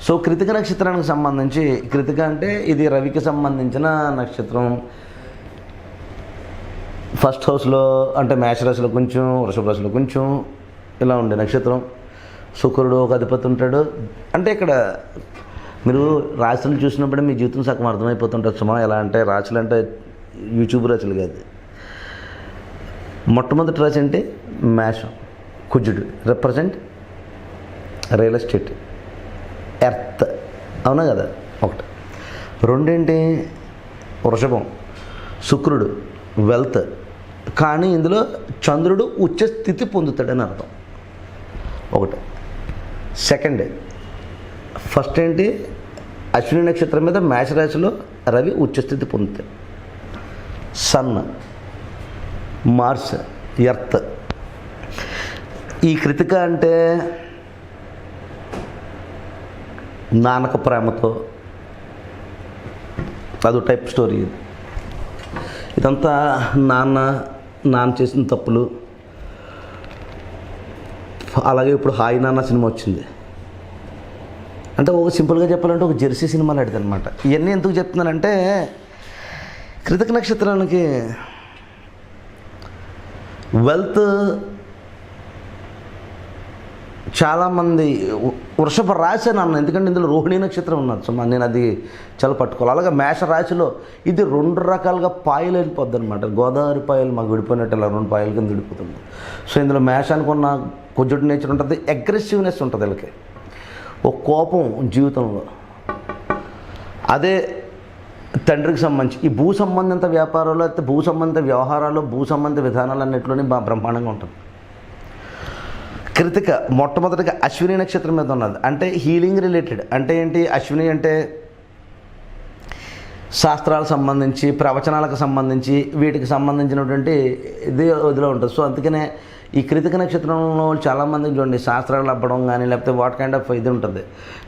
So Krittika నక్షత్రానికి సంబంధించి, కృతిక అంటే ఇది రవికి సంబంధించిన నక్షత్రం. ఫస్ట్ హౌస్లో అంటే మేషరాశిలో కొంచెం, వృషభ రాశిలో కొంచెం ఇలా ఉండే నక్షత్రం. శుక్రుడు ఒక అధిపతి ఉంటాడు. అంటే ఇక్కడ మీరు రాశులు చూసినప్పుడే మీ జీవితం సగం అర్థమైపోతుంటుంది సుమా. ఎలా అంటే రాశులు అంటే యూట్యూబ్ రాశులు కాదు. మొట్టమొదటి రాశి అంటే మేషం, కుజుడు రిప్రజెంట్ రియల్ ఎస్టేట్, ఎర్త్, అవునా కదా ఒకటి. రెండేంటి వృషభం, శుక్రుడు వెల్త్. కానీ ఇందులో చంద్రుడు ఉచ్చ స్థితి పొందుతాడని అర్థం ఒకటి. సెకండ్, ఫస్ట్ ఏంటి అశ్విని నక్షత్రం మీద మేషరాశిలో రవి ఉచ్చస్థితి పొందుతాడు. Sun, Mars, Earth. ఈ కృతిక అంటే నాన్నక ప్రేమతో అదో టైప్ స్టోరీ. ఇదంతా నాన్న చేసిన తప్పులు. అలాగే ఇప్పుడు హాయ్ నాన్న సినిమా వచ్చింది. అంటే ఒక సింపుల్గా చెప్పాలంటే ఒక జెర్సీ సినిమా లాంటిది అనమాట. ఇవన్నీ ఎందుకు చెప్తున్నానంటే కృతిక నక్షత్రానికి వెల్త్ చాలామంది వృషభ రాశి అని అన్న, ఎందుకంటే ఇందులో రోహిణీ నక్షత్రం ఉన్నది. సో నేను అది చాలా పట్టుకోవాలి. అలాగే మేష రాశిలో ఇది 2 రకాలుగా పాయలు వెళ్ళిపోద్ది అనమాట. గోదావరి పాయలు మాకు విడిపోయినట్టు ఇలా 2 పాయల కింద విడిపోతుంది. సో ఇందులో మేషానికి ఉన్న కుజుడు నేచర్ ఉంటుంది, అగ్రెసివ్నెస్ ఉంటుంది వీళ్ళకి, ఒక కోపం జీవితంలో. అదే తండ్రికి సంబంధించి ఈ భూ సంబంధిత వ్యాపారాలు, అయితే భూ సంబంధిత వ్యవహారాలు, భూ సంబంధిత విధానాలు అన్నింటిలోనే బ్రహ్మాండంగా ఉంటుంది. కృతిక మొట్టమొదటిగా అశ్విని నక్షత్రం మీద ఉన్నది. అంటే హీలింగ్ రిలేటెడ్. అంటే ఏంటి, అశ్విని అంటే శాస్త్రాలకు సంబంధించి, ప్రవచనాలకు సంబంధించి, వీటికి సంబంధించినటువంటి ఇదిలో ఉంటుంది. సో అందుకనే ఈ కృతిక నక్షత్రంలో చాలామందికి చూడండి శాస్త్రాలు అవ్వడం కానీ, లేకపోతే వాట్ కైండ్ ఆఫ్ ఇది ఉంటుంది,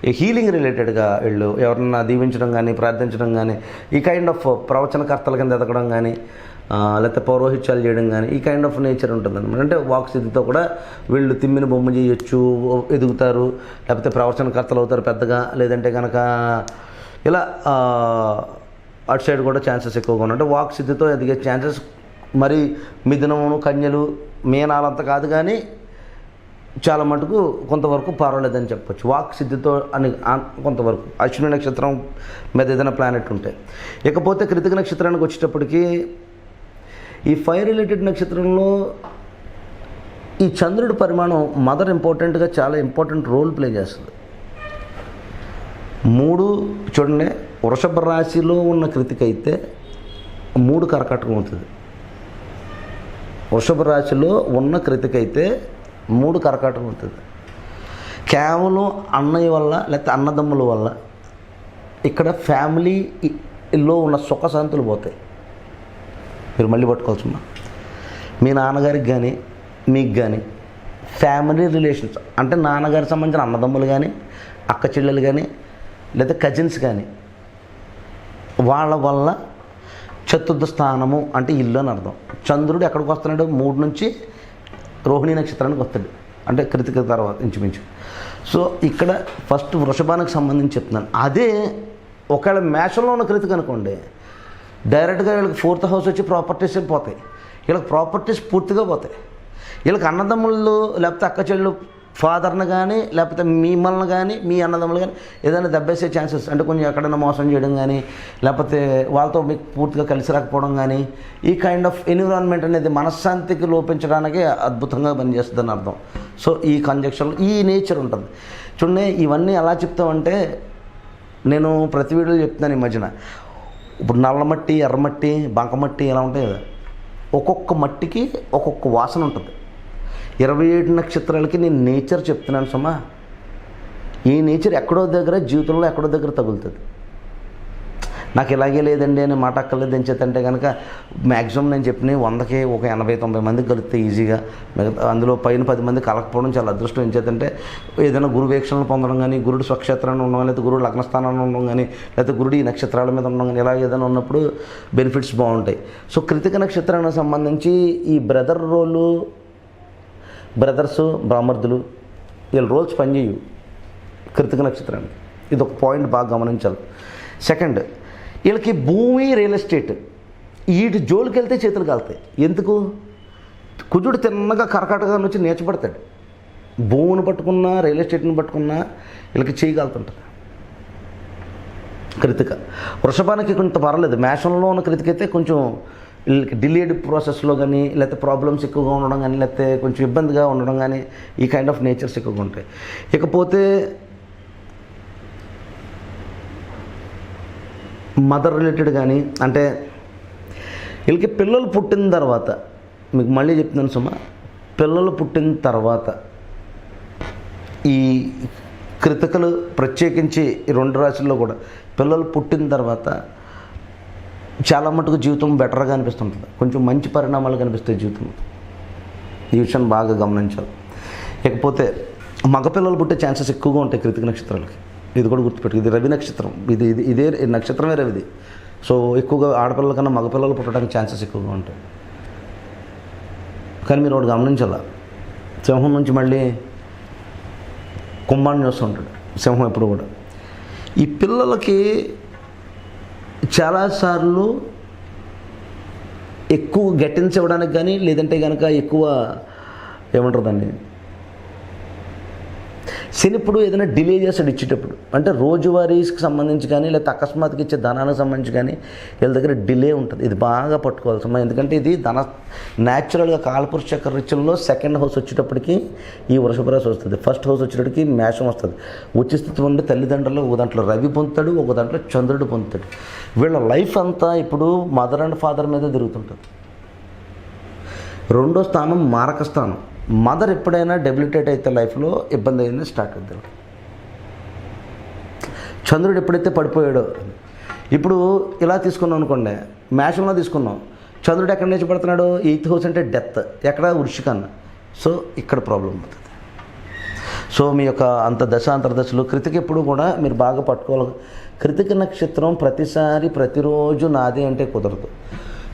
ఈ హీలింగ్ రిలేటెడ్గా వీళ్ళు ఎవరన్నా దీవించడం కానీ, ప్రార్థించడం కానీ, ఈ కైండ్ ఆఫ్ ప్రవచనకర్తల కింద ఎదగడం కానీ, లేకపోతే పౌరోహిత్యాలు చేయడం కానీ, ఈ కైండ్ ఆఫ్ నేచర్ ఉంటుంది అనమాట. అంటే వాక్ స్థితితో కూడా వీళ్ళు తిమ్మిన బొమ్మ చేయొచ్చు, ఎదుగుతారు, లేకపోతే ప్రవచనకర్తలు అవుతారు పెద్దగా. లేదంటే కనుక ఇలా అటు సైడ్ కూడా ఛాన్సెస్ ఎక్కువగా ఉన్నాయి. అంటే వాక్ స్థితితో ఎదిగే ఛాన్సెస్ మరి మిథునమును, కన్యలు, మీనాలంతా కాదు కానీ చాలా మటుకు కొంతవరకు పర్వాలేదని చెప్పొచ్చు. వాక్ సిద్ధితో అని కొంతవరకు అశ్విని నక్షత్రం మీద ఏదైనా ప్లానెట్ ఉంటే. ఇకపోతే కృతిక నక్షత్రానికి వచ్చేటప్పటికి ఈ ఫైర్ రిలేటెడ్ నక్షత్రంలో ఈ చంద్రుడి పరిమాణం మదర్ ఇంపార్టెంట్గా చాలా ఇంపార్టెంట్ రోల్ ప్లే చేస్తుంది. 3 చూడండి, వృషభ రాశిలో ఉన్న కృతిక అయితే 3 కర్కాటకం అవుతుంది. వృషభ రాశిలో ఉన్న కృతిక అయితే 3 కర్కాటకం అవుతుంది. కేవలం అన్నయ్య వల్ల లేకపోతే అన్నదమ్ముల వల్ల ఇక్కడ ఫ్యామిలీలో ఉన్న సుఖశాంతులు పోతాయి. మీరు మళ్ళీ పట్టుకోవాల్సిందా, మీ నాన్నగారికి కానీ మీకు కానీ ఫ్యామిలీ రిలేషన్స్ అంటే నాన్నగారికి సంబంధించిన అన్నదమ్ములు కానీ, అక్క చెల్లెలు కానీ, లేదా కజిన్స్ కానీ, వాళ్ళ వల్ల చతుర్థ స్థానము అంటే ఇల్లు అని అర్థం. చంద్రుడు ఎక్కడికి వస్తున్నాడు, 3 నుంచి రోహిణీ నక్షత్రానికి వస్తాడు, అంటే కృతిక తర్వాత ఇంచుమించు. సో ఇక్కడ ఫస్ట్ వృషభానికి సంబంధించి చెప్తున్నాను. అదే ఒకవేళ మేషంలో ఉన్న కృతిక అనుకోండి, డైరెక్ట్గా వీళ్ళకి 4th హౌస్ వచ్చి ప్రాపర్టీస్ పోతాయి. వీళ్ళకి ప్రాపర్టీస్ పూర్తిగా పోతాయి. వీళ్ళకి అన్నదమ్ముళ్ళు లేకపోతే అక్క చెల్లెళ్ళు ఫాదర్ని కానీ, లేకపోతే మిమ్మల్ని కానీ, మీ అన్నదమ్ములు కానీ ఏదైనా దెబ్బేసే ఛాన్సెస్, అంటే కొంచెం ఎక్కడైనా మోసం చేయడం కానీ, లేకపోతే వాళ్ళతో మీకు పూర్తిగా కలిసి రాకపోవడం కానీ, ఈ కైండ్ ఆఫ్ ఎన్విరాన్మెంట్ అనేది మనశ్శాంతికి లోపించడానికి అద్భుతంగా పనిచేస్తుందని అర్థం. సో ఈ కంజక్షన్లో ఈ నేచర్ ఉంటుంది. చూడండి, ఇవన్నీ ఎలా చెప్తామంటే నేను ప్రతి వీడియోలో చెప్తున్నాను ఈ మధ్యన. ఇప్పుడు నల్లమట్టి, ఎర్రమట్టి, బంకమట్టి ఇలా ఉంటాయి కదా, ఒక్కొక్క మట్టికి ఒక్కొక్క వాసన ఉంటుంది. 27 నక్షత్రాలకి నేను నేచర్ చెప్తున్నాను సుమా. ఈ నేచర్ ఎక్కడో దగ్గర జీవితంలో ఎక్కడో దగ్గర తగులుతుంది. నాకు ఇలాగే లేదండి అని మాట అక్కర్లేదు ఎంచేతంటే కనుక మ్యాక్సిమం నేను చెప్పిన 100కి ఒక 80-90 మందికి కలుగుతాయి ఈజీగా. అందులో పైన 10 మంది కలకపోవడం చాలా అదృష్టం. ఎంచేతంటే ఏదైనా గురు వీక్షణలు పొందడం కానీ, గురుడు స్వక్షేత్రాన్ని ఉండడం కానీ, లేకపోతే గురుడు లగ్నస్థానాన్ని ఉండడం కానీ, లేకపోతే గురుడు ఈ నక్షత్రాల మీద ఉండడం కానీ, ఇలా ఏదైనా ఉన్నప్పుడు బెనిఫిట్స్ బాగుంటాయి. సో కృతిక నక్షత్రానికి సంబంధించి ఈ బ్రదర్ రోలు, బ్రదర్సు, బామర్దులు వీళ్ళ రోల్స్ పనిచేయవు కృతిక నక్షత్రానికి. ఇది ఒక పాయింట్ బాగా గమనించాలి. సెకండ్, వీళ్ళకి భూమి, రియల్ ఎస్టేట్ వీటి జోలికి వెళ్తే చేతులు కాలుతాయి. ఎందుకు? కుజుడు తిన్నగా కర్కాటగా వచ్చి నేర్చబడతాడు. భూమిని పట్టుకున్నా, రియల్ ఎస్టేట్ని పట్టుకున్నా వీళ్ళకి చేయగలుగుతుంటుంది. కృతిక వృషభానికి కొంత పర్వాలేదు. మేషంలో ఉన్న కృతిక అయితే కొంచెం వీళ్ళకి డిలేడ్ ప్రాసెస్లో కానీ, లేకపోతే ప్రాబ్లమ్స్ ఎక్కువగా ఉండడం కానీ, లేకపోతే కొంచెం ఇబ్బందిగా ఉండడం కానీ, ఈ కైండ్ ఆఫ్ నేచర్స్ ఎక్కువగా ఉంటాయి. ఇకపోతే మదర్ రిలేటెడ్ కానీ, అంటే వీళ్ళకి పిల్లలు పుట్టిన తర్వాత, మీకు మళ్ళీ చెప్తున్నాను సుమా, పిల్లలు పుట్టిన తర్వాత ఈ కృతికలు ప్రత్యేకించి ఈ 2 రాశుల్లో కూడా పిల్లలు పుట్టిన తర్వాత చాలా మటుకు జీవితం బెటర్గా అనిపిస్తుంటుంది. కొంచెం మంచి పరిణామాలు కనిపిస్తాయి జీవితంలో. ఈ విషయాన్ని బాగా గమనించాలి. ఇకపోతే మగపిల్లలు పుట్టే ఛాన్సెస్ ఎక్కువగా ఉంటాయి కృతిక నక్షత్రాలకి. ఇది కూడా గుర్తుపెట్టు. ఇది రవి నక్షత్రం. ఇదే నక్షత్రమే రవిది. సో ఎక్కువగా ఆడపిల్లల కన్నా మగపిల్లలు పుట్టడానికి ఛాన్సెస్ ఎక్కువగా ఉంటాయి. కానీ మీరు ఒకటి గమనించాల, సింహం నుంచి మళ్ళీ కుంభాన్ని చూస్తుంటాడు సింహం ఎప్పుడు కూడా. ఈ పిల్లలకి చాలాసార్లు ఎక్కువ గెటిన్స్ ఇవ్వడానికి కానీ, లేదంటే కనుక ఎక్కువ ఏమంటారు దాన్ని, శని ఇప్పుడు ఏదైనా డిలే చేస్తాడు ఇచ్చేటప్పుడు. అంటే రోజువారీకి సంబంధించి కానీ, లేకపోతే అకస్మాత్తుగా ఇచ్చే ధనానికి సంబంధించి కానీ వీళ్ళ దగ్గర డిలే ఉంటుంది. ఇది బాగా పట్టుకోవాల్సిన, ఎందుకంటే ఇది న్యాచురల్గా కాలపురుష చక్ర రీత్యంలో సెకండ్ హౌస్ వచ్చేటప్పటికి ఈ వృషభ రాశి వస్తుంది. ఫస్ట్ హౌస్ వచ్చేటప్పటికి మేషం వస్తుంది. ఉచ్ఛ స్థితి ఉండే తల్లిదండ్రులు ఒక దాంట్లో రవి పొందుతాడు, ఒక దాంట్లో చంద్రుడు పొందుతాడు. వీళ్ళ లైఫ్ అంతా ఇప్పుడు మదర్ అండ్ ఫాదర్ మీద తిరుగుతుంటుంది. 2వ స్థానం మారక స్థానం. మదర్ ఎప్పుడైనా డెబిలిటేట్ అయితే లైఫ్లో ఇబ్బంది అయింది స్టార్ట్ అవుతుంది. చంద్రుడు ఎప్పుడైతే పడిపోయాడో, ఇప్పుడు ఇలా తీసుకున్నాం అనుకోండి, మేషంలో తీసుకున్నాం, చంద్రుడు ఎక్కడి నుంచి పడుతున్నాడు? 8th హౌస్ అంటే డెత్, ఎక్కడ? వృశ్చికన్న. సో ఇక్కడ ప్రాబ్లం అవుతుంది. సో మీ యొక్క అంతర్దశలు కృతిక ఎప్పుడు కూడా మీరు బాగా పట్టుకోవాలి. కృతిక నక్షత్రం ప్రతిరోజు నాది అంటే కుదరదు.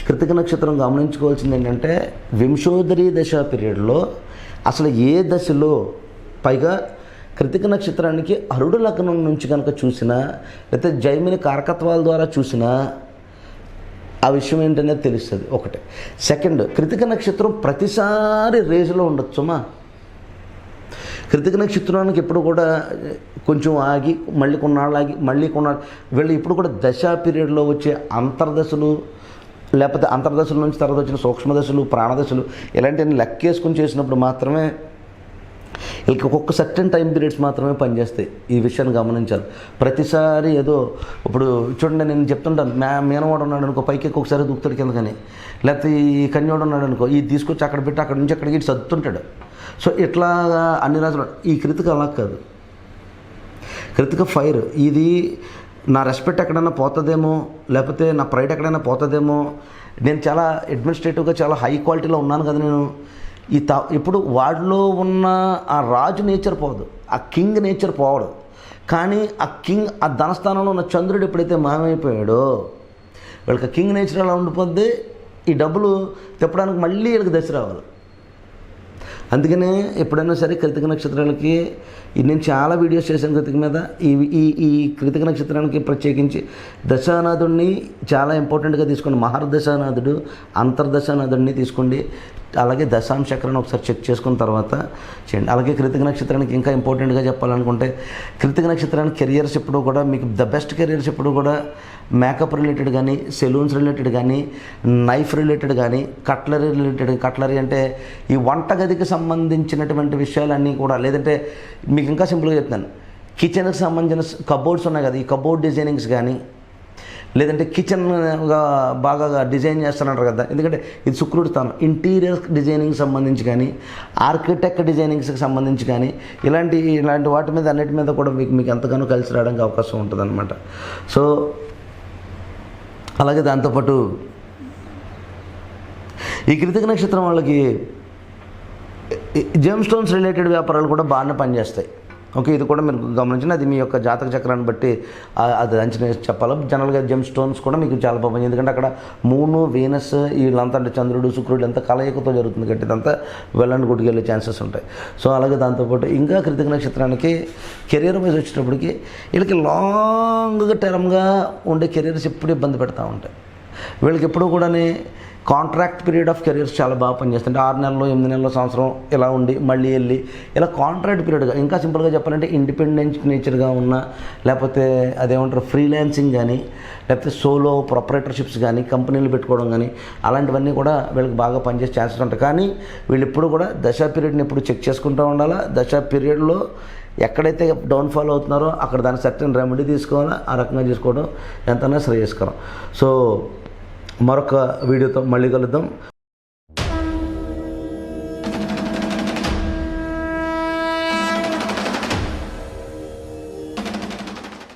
కృతిక నక్షత్రం గమనించుకోవాల్సింది ఏంటంటే, వింశోదరి దశ పీరియడ్లో అసలు ఏ దశలో, పైగా కృతిక నక్షత్రానికి అరుడు లగ్నం నుంచి కనుక చూసినా, లేకపోతే జైమిని కారకత్వాల ద్వారా చూసినా ఆ విషయం ఏంటనేది తెలుస్తుంది. ఒకటి. సెకండ్, కృతిక నక్షత్రం ప్రతిసారి రేసులో ఉండొచ్చుమా. కృతిక నక్షత్రానికి ఎప్పుడు కూడా కొంచెం ఆగి, మళ్ళీ కొన్నాళ్ళు ఆగి, మళ్ళీ కొన్నాళ్ళు, వీళ్ళు ఇప్పుడు కూడా దశా పీరియడ్లో వచ్చే అంతర్దశలు, లేకపోతే అంతర్దశల నుంచి తర్వాత వచ్చిన సూక్ష్మదశలు, ప్రాణదశలు, ఇలాంటివన్నీ లెక్కేసుకుని చేసినప్పుడు మాత్రమే వీళ్ళకి ఒక్కొక్క సర్టెన్ టైం పీరియడ్స్ మాత్రమే పనిచేస్తాయి. ఈ విషయాన్ని గమనించాలి. ప్రతిసారి ఏదో ఇప్పుడు చూడండి, నేను చెప్తుంటాను, మేనవాడు ఉన్నాడు అనుకో, పైకి ఒక్కొక్కసారి దూకుతాడు కింద, కానీ లేకపోతే ఈ కన్యవాడు ఉన్నాడు అనుకో, ఈ తీసుకొచ్చి అక్కడ పెట్టి అక్కడి నుంచి అక్కడికి సర్దుతుంటాడు. సో ఇట్లా అన్ని రాజులు. ఈ కృతిక అలా కాదు. కృతిక ఫైర్. ఇది నా రెస్పెక్ట్ ఎక్కడైనా పోతుందేమో, లేకపోతే నా ప్రైడ్ ఎక్కడైనా పోతుందేమో, నేను చాలా అడ్మినిస్ట్రేటివ్గా చాలా హై క్వాలిటీలో ఉన్నాను కదా నేను, ఇప్పుడు వాడిలో ఉన్న ఆ రాజు నేచర్ పోదు, ఆ కింగ్ నేచర్ పోవడు. కానీ ఆ ధనస్థానంలో ఉన్న చంద్రుడు ఎప్పుడైతే మాయమైపోయాడో, వీళ్ళకి కింగ్ నేచర్ అలా ఉండిపోద్ది. ఈ డబ్బులు తిప్పడానికి మళ్ళీ వీళ్ళకి దశ రావాలి. అందుకనే ఎప్పుడైనా సరే కృతిక నక్షత్రాలకి నేను చాలా వీడియోస్ చేశాను కృతిక మీద. ఈ కృతిక నక్షత్రానికి ప్రత్యేకించి దశానాథుడిని చాలా ఇంపార్టెంట్గా తీసుకోండి. మహర్దశానాథుడు, అంతర్దశానాథుడిని తీసుకోండి. అలాగే దశాంశకరణ ఒకసారి చెక్ చేసుకున్న తర్వాత చేయండి. అలాగే కృతిక నక్షత్రానికి ఇంకా ఇంపార్టెంట్గా చెప్పాలనుకుంటే, కృతిక నక్షత్రానికి కెరియర్స్ ఎప్పుడు కూడా మీకు ద బెస్ట్ కెరియర్స్ ఎప్పుడు కూడా మేకప్ రిలేటెడ్ కానీ, సెలూన్స్ రిలేటెడ్ కానీ, నైఫ్ రిలేటెడ్ కానీ, కట్లరీ రిలేటెడ్. కట్లరీ అంటే ఈ వంటగదికి సంబంధించినటువంటి విషయాలన్నీ కూడా, లేదంటే మీకు ఇంకా సింపుల్గా చెప్తాను, కిచెన్కి సంబంధించిన కబోర్డ్స్ ఉన్నాయి కదా, ఈ కబోర్డ్ డిజైనింగ్స్ కానీ, లేదంటే కిచెన్గా బాగా డిజైన్ చేస్తున్నారు కదా, ఎందుకంటే ఇది శుక్రుడి స్థానం. ఇంటీరియర్ డిజైనింగ్ సంబంధించి కానీ, ఆర్కిటెక్ట్ డిజైనింగ్స్కి సంబంధించి కానీ, ఇలాంటి వాటి మీద అన్నిటి మీద కూడా మీకు ఎంతగానో కలిసి రావడానికి అవకాశం ఉంటుంది అనమాట. సో అలాగే దాంతోపాటు ఈ కృతిక నక్షత్రం వాళ్ళకి జెమ్ స్టోన్స్ రిలేటెడ్ వ్యాపారాలు కూడా బాగానే పనిచేస్తాయి. ఓకే, ఇది కూడా మీరు గమనించండి. అది మీ యొక్క జాతక చక్రాన్ని బట్టి అది అంచనా వేసి చెప్పాలి. జనరల్గా జెమ్ స్టోన్స్ కూడా మీకు చాలా బాగుంది, ఎందుకంటే అక్కడ మూన్, వీనస్ వీళ్ళంతా అంటే చంద్రుడు, శుక్రుడు అంతా కలయికతో జరుగుతుంది కాబట్టి ఇదంతా వెల్ అండ్ గుడ్కి వెళ్ళే ఛాన్సెస్ ఉంటాయి. సో అలాగే దాంతోపాటు ఇంకా కృతిక నక్షత్రానికి కెరీర్ వైజ్ వచ్చేటప్పటికి వీళ్ళకి లాంగ్ టర్మ్గా ఉండే కెరీర్స్ ఎప్పుడు ఇబ్బంది పెడతా ఉంటాయి. వీళ్ళకి ఎప్పుడు కూడా కాంట్రాక్ట్ పీరియడ్ ఆఫ్ కెరీర్స్ చాలా బాగా పనిచేస్తుంటే 6 నెలలు, 8 నెలలు, సంవత్సరం ఇలా ఉండి మళ్ళీ వెళ్ళి ఇలా కాంట్రాక్ట్ పీరియడ్గా, ఇంకా సింపుల్గా చెప్పాలంటే ఇండిపెండెంట్ నేచర్గా ఉన్న, లేకపోతే అదేమంటారు ఫ్రీలాన్సింగ్ కానీ, లేకపోతే సోలో ప్రొపరేటర్షిప్స్ కానీ, కంపెనీలు పెట్టుకోవడం కానీ, అలాంటివన్నీ కూడా వీళ్ళకి బాగా పనిచేసే ఛాన్సెస్ ఉంటాయి. కానీ వీళ్ళు ఎప్పుడు కూడా దశా పీరియడ్ని ఎప్పుడు చెక్ చేసుకుంటూ ఉండాలా. దశా పీరియడ్లో ఎక్కడైతే డౌన్ఫాల్ అవుతున్నారో అక్కడ దానికి సర్టెన్ రెమెడీ తీసుకోవాలా. ఆ రకంగా చేసుకోవడం ఎంతైనా శ్రేయస్కరం. సో మరొక వీడియోతో మళ్ళీ కలుద్దాం.